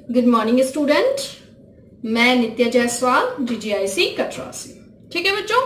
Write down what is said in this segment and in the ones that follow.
Good morning student, मैं नित्या Jaiswal DGIC Katra से। ठीक है बच्चों,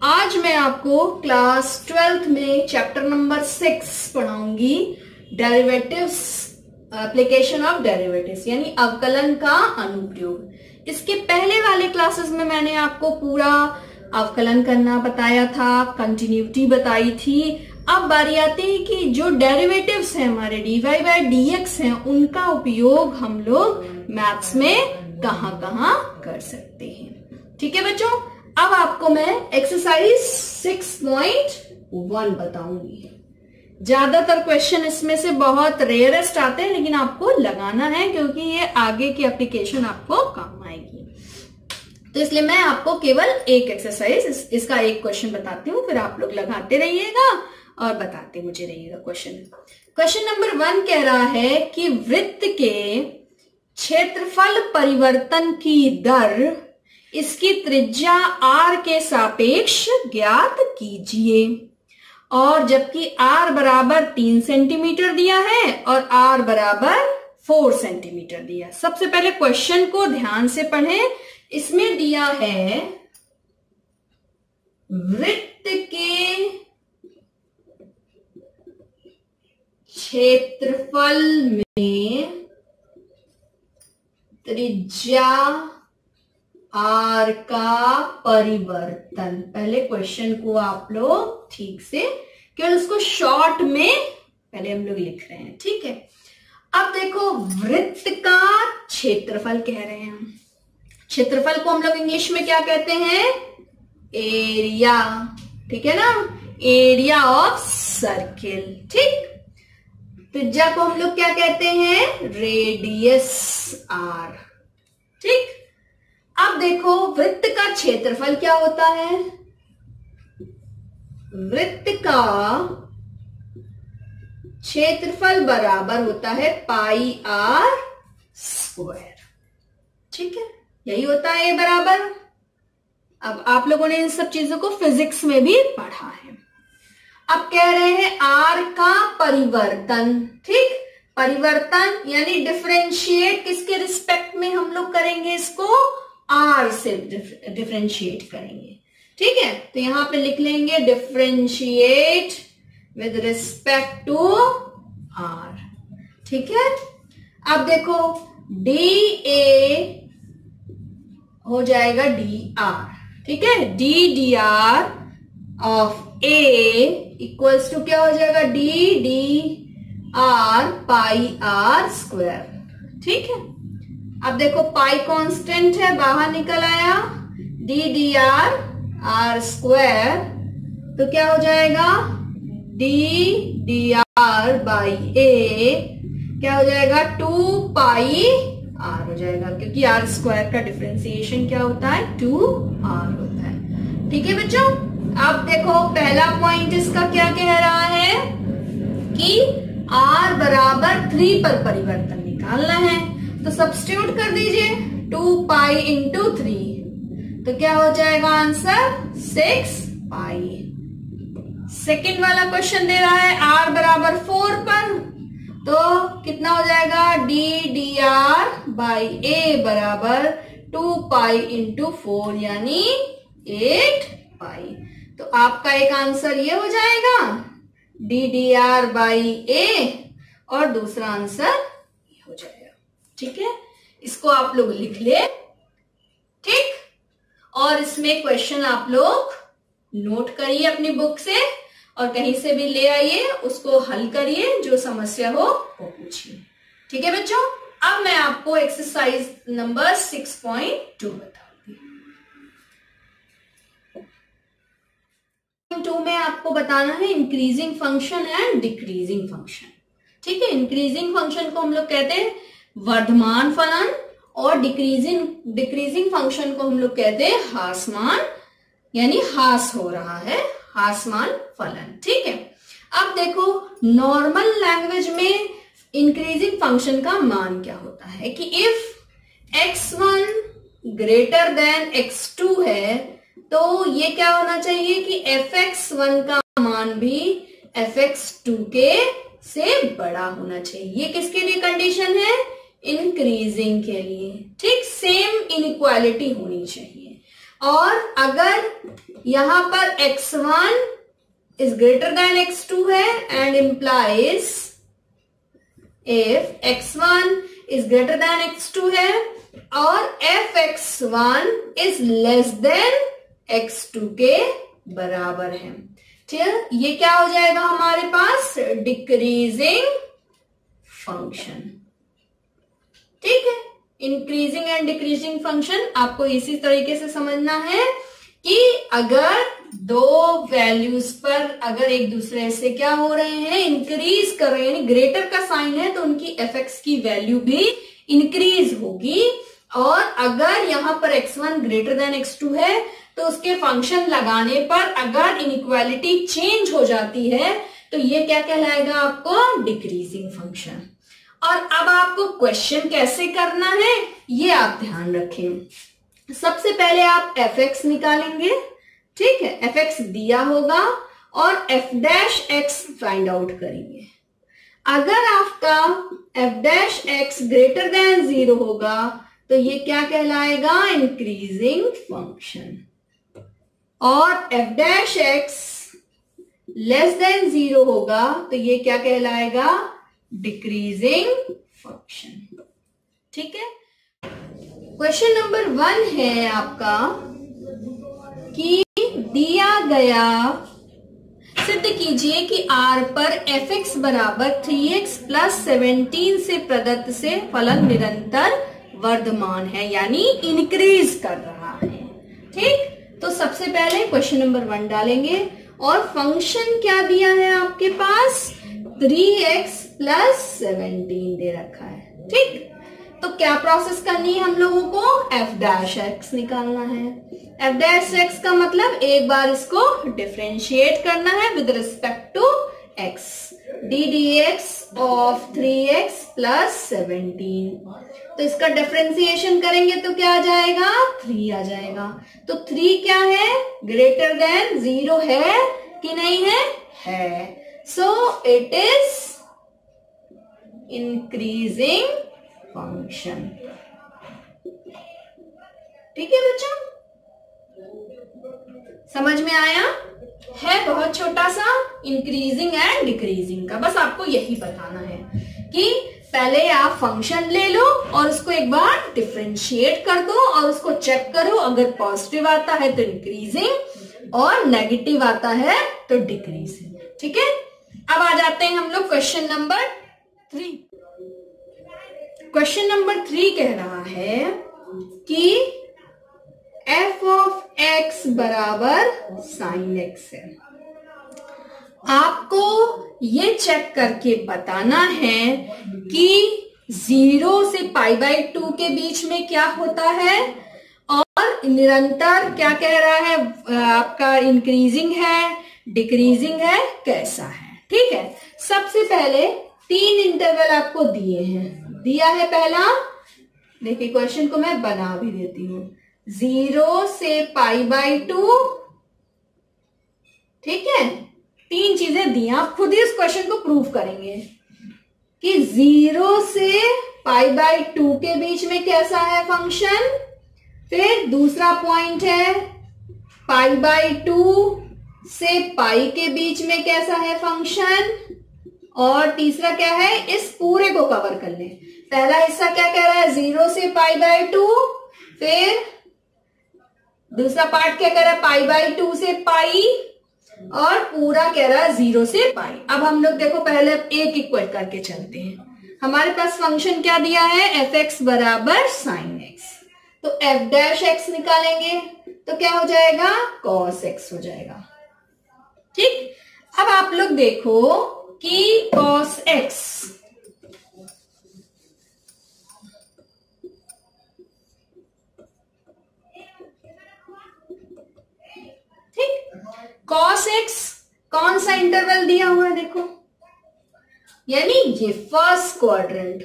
आज मैं आपको क्लास 12th में चैप्टर नंबर 6 पढ़ाऊंगी, डेरिवेटिव्स, एप्लीकेशन ऑफ डेरिवेटिव्स यानी अवकलन का अनुप्रयोग। इसके पहले वाले क्लासेस में मैंने आपको पूरा अवकलन करना बताया था, कंटिन्यूटी बताई थी। अब बारी आती है कि जो डेरिवेटिव्स हैं हमारे dy/dx हैं, उनका उपयोग हम लोग मैथ्स में कहां कहां कर सकते हैं। ठीक है बच्चों, अब आपको मैं एक्सरसाइज 6.1 बताऊंगी। ज्यादातर क्वेश्चन इसमें से बहुत रेयरेस्ट आते हैं, लेकिन आपको लगाना है क्योंकि ये आगे की एप्लीकेशन आपको काम आएगी। तो इसलिए मैं आपको केवल एक एक्सरसाइज, इसका एक क्वेश्चन बताती हूँ, फिर आप लोग लगाते रहिएगा और बताते मुझे रहिएगा क्वेश्चन। क्वेश्चन नंबर 1 कह रहा है कि वृत्त के क्षेत्रफल परिवर्तन की दर इसकी त्रिज्या r के सापेक्ष ज्ञात कीजिए। और जबकि r बराबर 3 सेंटीमीटर दिया है और r बराबर 4 सेंटीमीटर दिया। सबसे पहले क्वेश्चन को ध्यान से पढ़ें। इसमें दिया है वृत्त के क्षेत्रफल में त्रिज्या r का परिवर्तन। पहले क्वेश्चन को आप लोग ठीक से, केवल उसको शॉर्ट में पहले हम लोग लिख रहे हैं। ठीक है, अब देखो वृत्त का क्षेत्रफल कह रहे हैं। क्षेत्रफल को हम लोग इंग्लिश में क्या कहते हैं? एरिया। ठीक है ना, एरिया ऑफ सर्किल। ठीक, त्रिज्या को हम लोग क्या कहते हैं? Radius r। ठीक, अब देखो वृत्त का क्षेत्रफल क्या होता है? वृत्त का क्षेत्रफल बराबर होता है पाई r स्क्वायर। ठीक है, यही होता है A बराबर। अब आप लोगों ने इन सब चीजों को फिजिक्स में भी पढ़ा है। अब कह रहे हैं r का परिवर्तन। ठीक, परिवर्तन यानी डिफरेंशिएट किसके रिस्पेक्ट में हम लोग करेंगे? इसको r से डिफरेंशिएट करेंगे। ठीक है, तो यहां पे लिख लेंगे differentiate with respect to r। ठीक है, अब देखो dA हो जाएगा dr। ठीक है, dr of A equals to क्या हो जाएगा? dr pi r square. ठीक है, अब देखो पाई कांस्टेंट है, बाहर निकल आया, dr r स्क्वायर, तो क्या हो जाएगा? dr बाई A क्या हो जाएगा? 2 पाई r हो जाएगा, क्योंकि r स्क्वायर का डिफरेंशिएशन क्या होता है? 2r होता है। ठीक है बच्चों, अब देखो पहला पॉइंट इसका क्या कह रहा है कि r बराबर 3 पर परिवर्तन निकालना है, तो सब्स्टिट्यूट कर दीजिए 2 पाई इंटू 3, तो क्या हो जाएगा आंसर? 6 पाई। सेकेंड वाला क्वेश्चन दे रहा है r बराबर 4 पर, तो कितना हो जाएगा? dr बाई A बराबर 2 पाई इंटू 4 यानी 8 पाई। तो आपका एक आंसर ये हो जाएगा dr बाई A, और दूसरा आंसर ये हो जाएगा। ठीक है, इसको आप लोग लिख ले। ठीक, और इसमें क्वेश्चन आप लोग नोट करिए अपनी बुक से, और कहीं से भी ले आइए, उसको हल करिए, जो समस्या हो वो पूछिए। ठीक है बच्चों, अब मैं आपको एक्सरसाइज नंबर 6.2 बताऊंगी। 2 में आपको बताना है increasing function and decreasing function. ठीक है, इंक्रीजिंग फंक्शन को हम लोग कहते हैं वर्धमान फलन, और डिक्रीजिंग फंक्शन को हम लोग कहते हैं ह्रासमान, यानी ह्रास हो रहा है, ह्रासमान फलन। ठीक है, अब देखो नॉर्मल लैंग्वेज में इंक्रीजिंग फंक्शन का मान क्या होता है कि if x1 greater than x2 है, तो ये क्या होना चाहिए कि fx1 का मान भी fx2 के से बड़ा होना चाहिए। ये किसके लिए कंडीशन है? इंक्रीजिंग के लिए, ठीक, सेम इनइक्वालिटी होनी चाहिए। और अगर यहां पर x1 is greater than x2 है and implies if x1 is greater than x2 है और f x1 is less than x2 के बराबर है, ठीक, ये क्या हो जाएगा हमारे पास डिक्रीजिंग फंक्शन। ठीक है, इंक्रीजिंग एंड डिक्रीजिंग फंक्शन आपको इसी तरीके से समझना है कि अगर दो वैल्यूज पर अगर एक दूसरे से क्या हो रहे हैं, इंक्रीज कर रहे हैं, यानी ग्रेटर का साइन है तो उनकी एफ एक्स की वैल्यू भी इंक्रीज होगी। और अगर यहां पर x1 ग्रेटर देन x2 है तो उसके फंक्शन लगाने पर अगर इनइक्वालिटी चेंज हो जाती है तो ये क्या कहलाएगा आपको डिक्रीजिंग फंक्शन। और अब आपको क्वेश्चन कैसे करना है ये आप ध्यान रखें। सबसे पहले आप एफ एक्स निकालेंगे, ठीक है, एफ एक्स दिया होगा और F dash x find out करेंगे। अगर आपका F dash x greater than 0 होगा तो ये क्या कहलाएगा इंक्रीजिंग फंक्शन, और F dash x less than 0 होगा तो ये क्या कहलाएगा डिक्रीजिंग फंक्शन। ठीक है, क्वेश्चन नंबर 1 है आपका कि दिया गया सिद्ध कीजिए कि r पर एफ एक्स बराबर 3x प्लस 17 से प्रदत्त से फलन निरंतर वर्धमान है, यानी इंक्रीज कर रहा है। ठीक, तो सबसे पहले क्वेश्चन नंबर 1 डालेंगे और फंक्शन क्या दिया है आपके पास 3x प्लस 17 दे रखा है। ठीक, तो क्या प्रोसेस करनी है हम लोगों को, एफ डैश एक्स निकालना है। एफ डैश एक्स का मतलब एक बार इसको डिफरेंशिएट करना है with respect to X, D D X of 3x plus 17। तो इसका डिफरेंशिएशन करेंगे तो क्या आ जाएगा 3 आ जाएगा। तो 3 क्या है ग्रेटर देन 0 है कि नहीं है, है। So it is increasing function. ठीक है बच्चों, समझ में आया है, बहुत छोटा सा इंक्रीजिंग एंड डिक्रीजिंग का, बस आपको यही बताना है कि पहले आप फंक्शन ले लो और उसको एक बार डिफरेंशिएट कर दो और उसको चेक करो, अगर पॉजिटिव आता है तो इंक्रीजिंग और नेगेटिव आता है तो डिक्रीजिंग। ठीक है, अब आ जाते हैं हम लोग क्वेश्चन नंबर 3। क्वेश्चन नंबर 3 कह रहा है कि एफ ऑफ एक्स बराबर साइन एक्स है। आपको ये चेक करके बताना है कि 0 से π/2 के बीच में क्या होता है और निरंतर क्या कह रहा है आपका इंक्रीजिंग है डिक्रीजिंग है कैसा है। ठीक है, सबसे पहले 3 इंटरवल आपको दिए हैं, दिया है पहला, देखिए क्वेश्चन को मैं बना भी देती हूं, 0 से π/2। ठीक है, 3 चीजें दी, आप खुद ही इस क्वेश्चन को प्रूव करेंगे कि 0 से π/2 के बीच में कैसा है फंक्शन। फिर दूसरा पॉइंट है π/2 से पाई के बीच में कैसा है फंक्शन, और तीसरा क्या है, इस पूरे को कवर कर ले। पहला हिस्सा क्या कह रहा है 0 से π/2, फिर दूसरा पार्ट क्या कह रहा है π/2 से पाई, और पूरा कह रहा है 0 से पाई। अब हम लोग देखो पहले एक इक्वेट करके चलते हैं। हमारे पास फंक्शन क्या दिया है एफ एक्स बराबर साइन एक्स, तो एफ डैश एक्स निकालेंगे तो क्या हो जाएगा कॉस एक्स हो जाएगा। ठीक, अब आप लोग देखो कि कॉस एक्स कॉस एक्स कौन सा इंटरवल दिया हुआ है देखो, यानी ये फर्स्ट क्वाड्रेंट,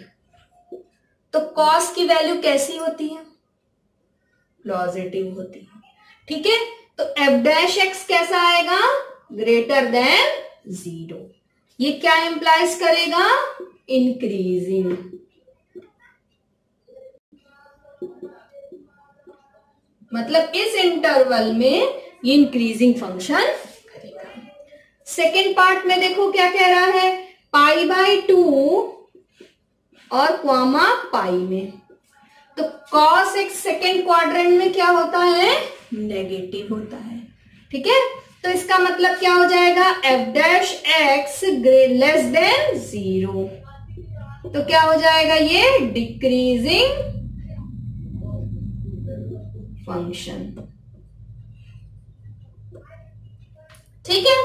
तो कॉस की वैल्यू कैसी होती है पॉजिटिव होती है। ठीक है, तो एफ डैश एक्स कैसा आएगा ग्रेटर देन 0। ये क्या इंप्लाइज करेगा इंक्रीजिंग। मतलब इस इंटरवल में ये इंक्रीजिंग फंक्शन करेगा। सेकेंड पार्ट में देखो क्या कह रहा है, π/2 और क्वामा पाई में, तो cos x सेकेंड क्वाड्रेंट में क्या होता है, नेगेटिव होता है। ठीक है, तो इसका मतलब क्या हो जाएगा, f' लेस देन 0, तो क्या हो जाएगा, ये डिक्रीजिंग फंक्शन। ठीक है,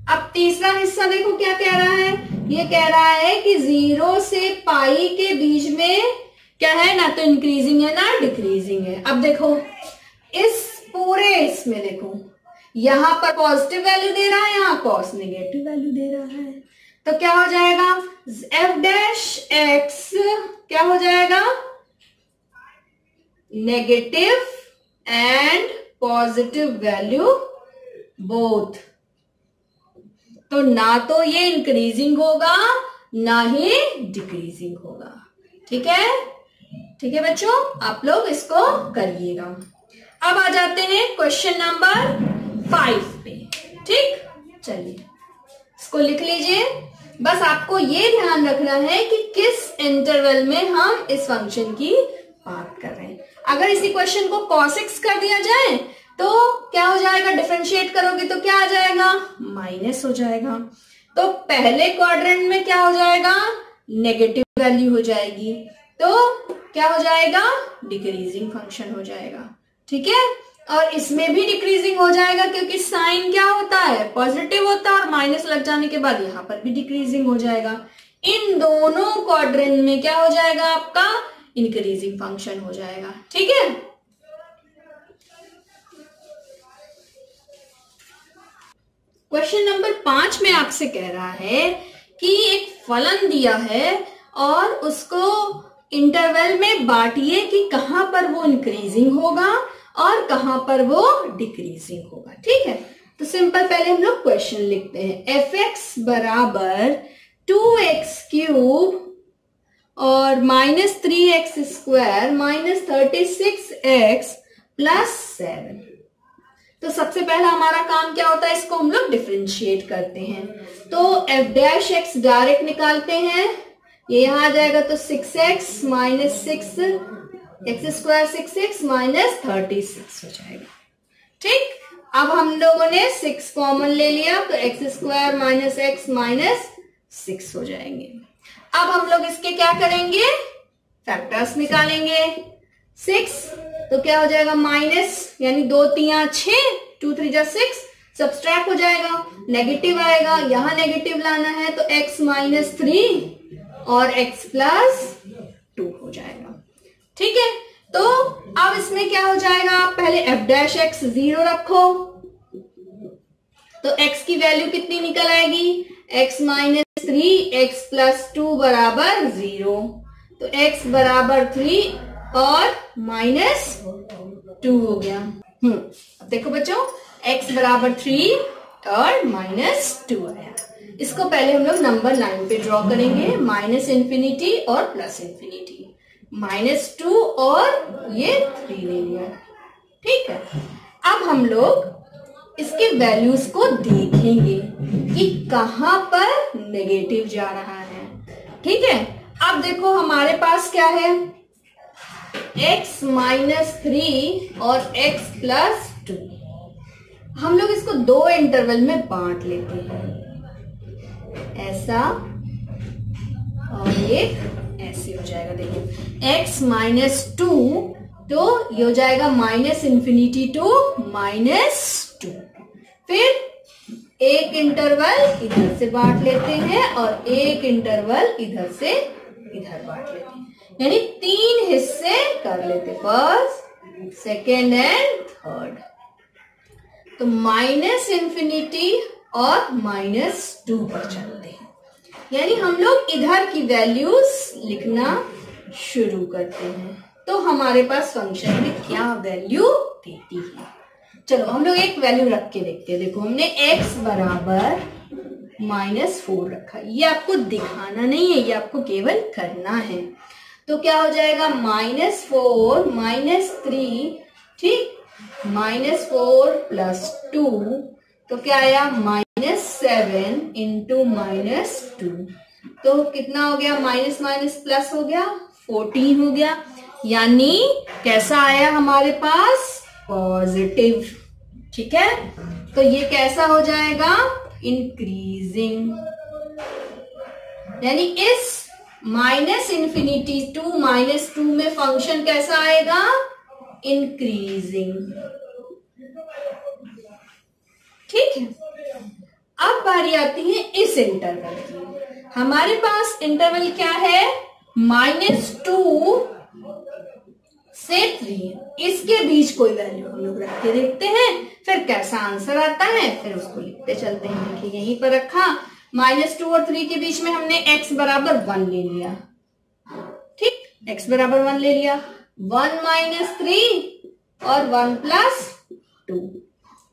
अब तीसरा हिस्सा देखो क्या कह रहा है, ये कह रहा है कि 0 से पाई के बीच में क्या है, ना तो इंक्रीजिंग है ना डिक्रीजिंग है। अब देखो इस पूरे इसमें देखो, यहां पर पॉजिटिव वैल्यू दे रहा है, यहां कॉस नेगेटिव वैल्यू दे रहा है, तो क्या हो जाएगा, f' क्या हो जाएगा, negative and positive value both. तो ना तो ये इंक्रीजिंग होगा ना ही डिक्रीजिंग होगा। ठीक है, ठीक है बच्चों, आप लोग इसको करिएगा। अब आ जाते हैं क्वेश्चन नंबर 5 पे। ठीक, चलिए इसको लिख लीजिए। बस आपको ये ध्यान रखना है कि किस इंटरवल में हम इस फंक्शन की बात कर रहे हैं। अगर इसी क्वेश्चन को cos x कर दिया जाए तो क्या हो जाएगा, डिफरेंशिएट करोगे तो क्या आ जाएगा, माइनस हो जाएगा। तो पहले क्वाड्रेंट में क्या हो जाएगा, नेगेटिव वैल्यू हो जाएगी, तो क्या हो जाएगा, डिक्रीजिंग फंक्शन हो जाएगा। ठीक है, और इसमें भी डिक्रीजिंग हो जाएगा क्योंकि साइन क्या होता है, पॉजिटिव होता है, और माइनस लग जाने के बाद यहां पर भी डिक्रीजिंग हो जाएगा। इन दोनों क्वाड्रेंट में क्या हो जाएगा, आपका इंक्रीजिंग फंक्शन हो जाएगा। ठीक है, क्वेश्चन नंबर 5 में आपसे कह रहा है कि एक फलन दिया है और उसको इंटरवल में बांटिए कि कहां पर वो इंक्रीजिंग होगा और कहां पर वो डिक्रीजिंग होगा। ठीक है, तो सिंपल पहले हम लोग क्वेश्चन लिखते हैं। f(x) बराबर 2x³ और -3x² -36x +7। तो सबसे पहला हमारा काम क्या होता है, इसको हम लोग डिफरेंशिएट करते हैं। तो f' डायरेक्ट निकालते हैं, ये यहां आ जाएगा, तो 6x - 6 x² 6x -36 हो जाएगा। ठीक, अब हम लोगों ने 6 कॉमन ले लिया, तो x² - x -6 हो जाएंगे। अब हम लोग इसके क्या करेंगे, फैक्टर्स निकालेंगे। 6 तो क्या हो जाएगा, माइनस, यानी 2 3 6, 2 3 6, सब्सट्रैक्ट हो जाएगा, नेगेटिव आएगा, यहां नेगेटिव लाना है, तो x - 3 और x + 2 हो जाएगा। ठीक है, तो अब इसमें क्या हो जाएगा, पहले f' 0 रखो, तो x की वैल्यू कितनी निकल आएगी, x - 3 x + 2 बराबर 0, तो x बराबर 3 और -2 हो गया। अब देखो बच्चों, x बराबर 3 और -2 आया। इसको पहले हम लोग नंबर लाइन पे ड्रॉ करेंगे, -∞ और +∞, -2 और ये 3 ले लिया। ठीक है, अब हम लोग इसके वैल्यूज को देखेंगे कि कहां पर नेगेटिव जा रहा है। ठीक है, अब देखो हमारे पास क्या है, x - 3 और x + 2। हम लोग इसको 2 इंटरवल में बांट लेते हैं, ऐसा और ये ऐसे हो जाएगा। देखो x - 2, तो ये हो जाएगा -∞ to -2। फिर एक इंटरवल इधर से बांट लेते हैं और एक इंटरवल इधर से इधर बांट लेते हैं, यानी 3 हिस्से कर लेते, फर्स्ट, सेकेंड एंड थर्ड। तो -∞ और -2 पर चलते हैं, यानी हम लोग इधर की वैल्यूज लिखना शुरू करते हैं। तो हमारे पास फंक्शन में क्या वैल्यू देती है, चलो हम लोग एक वैल्यू रख के देखते हैं। देखो हमने x बराबर -4 रखा, ये आपको दिखाना नहीं है, ये आपको केवल करना है। तो क्या हो जाएगा -4 -3, ठीक, -4 + 2, तो क्या आया -7 इंटू -2, तो कितना हो गया, माइनस माइनस प्लस हो गया, 14 हो गया, यानी कैसा आया हमारे पास, पॉजिटिव। ठीक है, तो ये कैसा हो जाएगा, इंक्रीजिंग, यानी इस -∞ टू -2 में फंक्शन कैसा आएगा, इंक्रीजिंग। ठीक है, अब बारी आती है इस इंटरवल की। हमारे पास इंटरवल क्या है, -2 से 3, इसके बीच कोई वैल्यू हम लोग रख के देखते हैं, फिर कैसा आंसर आता है फिर उसको लिखते चलते हैं। देखिए यहीं पर रखा, -2 और 3 के बीच में हमने x बराबर 1 ले लिया, ठीक, x बराबर 1 ले लिया, 1 - 3 और 1 + 2,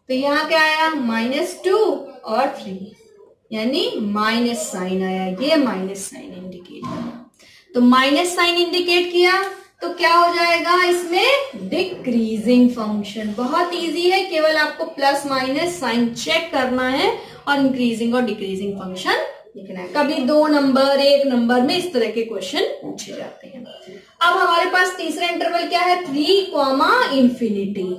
तो यहाँ क्या आया, -2 और 3, यानी माइनस साइन आया, ये माइनस साइन इंडिकेट किया, तो माइनस साइन इंडिकेट किया तो क्या हो जाएगा इसमें, डिक्रीजिंग फंक्शन। बहुत इजी है, केवल आपको प्लस माइनस साइन चेक करना है और इंक्रीजिंग और डिक्रीजिंग फंक्शन लिखना है। कभी 2 नंबर 1 नंबर में इस तरह के क्वेश्चन पूछे जाते हैं। अब हमारे पास तीसरा इंटरवल क्या है, 3, ∞,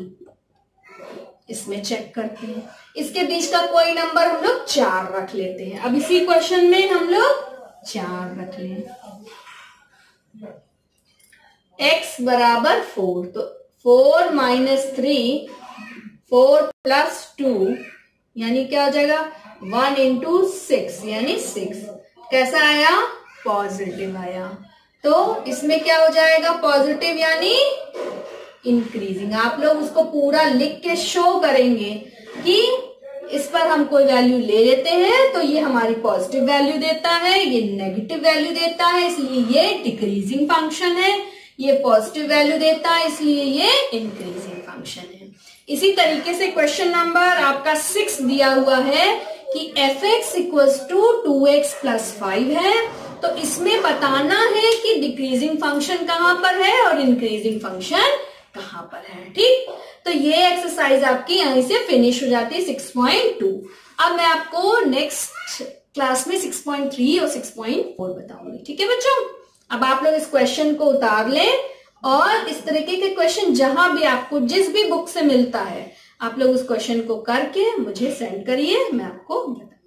इसमें चेक करते हैं, इसके बीच का कोई नंबर हम लोग 4 रख लेते हैं। अब इसी क्वेश्चन में हम लोग 4 रख लें, x बराबर 4, तो 4 - 3, 4 + 2, यानी क्या हो जाएगा, 1 × 6, यानी 6, कैसा आया, पॉजिटिव आया। तो इसमें क्या हो जाएगा, पॉजिटिव यानी इंक्रीजिंग। आप लोग उसको पूरा लिख के शो करेंगे कि इस पर हम कोई वैल्यू ले लेते हैं तो ये हमारी पॉजिटिव वैल्यू देता है, ये नेगेटिव वैल्यू देता है, इसलिए ये डिक्रीजिंग फंक्शन है, ये पॉजिटिव वैल्यू देता है इसलिए ये इंक्रीजिंग फंक्शन है। इसी तरीके से क्वेश्चन नंबर आपका 6 दिया हुआ है कि f(x = 2x + 5) है, तो इसमें बताना है कि डिक्रीजिंग फंक्शन कहां पर है और इंक्रीजिंग फंक्शन कहां पर है। ठीक, तो ये एक्सरसाइज आपकी यहीं से फिनिश हो जाती है 6.2। अब मैं आपको नेक्स्ट क्लास में 6.3 और 6.4 बताऊंगी। ठीक है बच्चों, अब आप लोग इस क्वेश्चन को उतार लें और इस तरीके के क्वेश्चन जहां भी आपको जिस भी बुक से मिलता है आप लोग उस क्वेश्चन को करके मुझे सेंड करिए, मैं आपको बताऊंगी।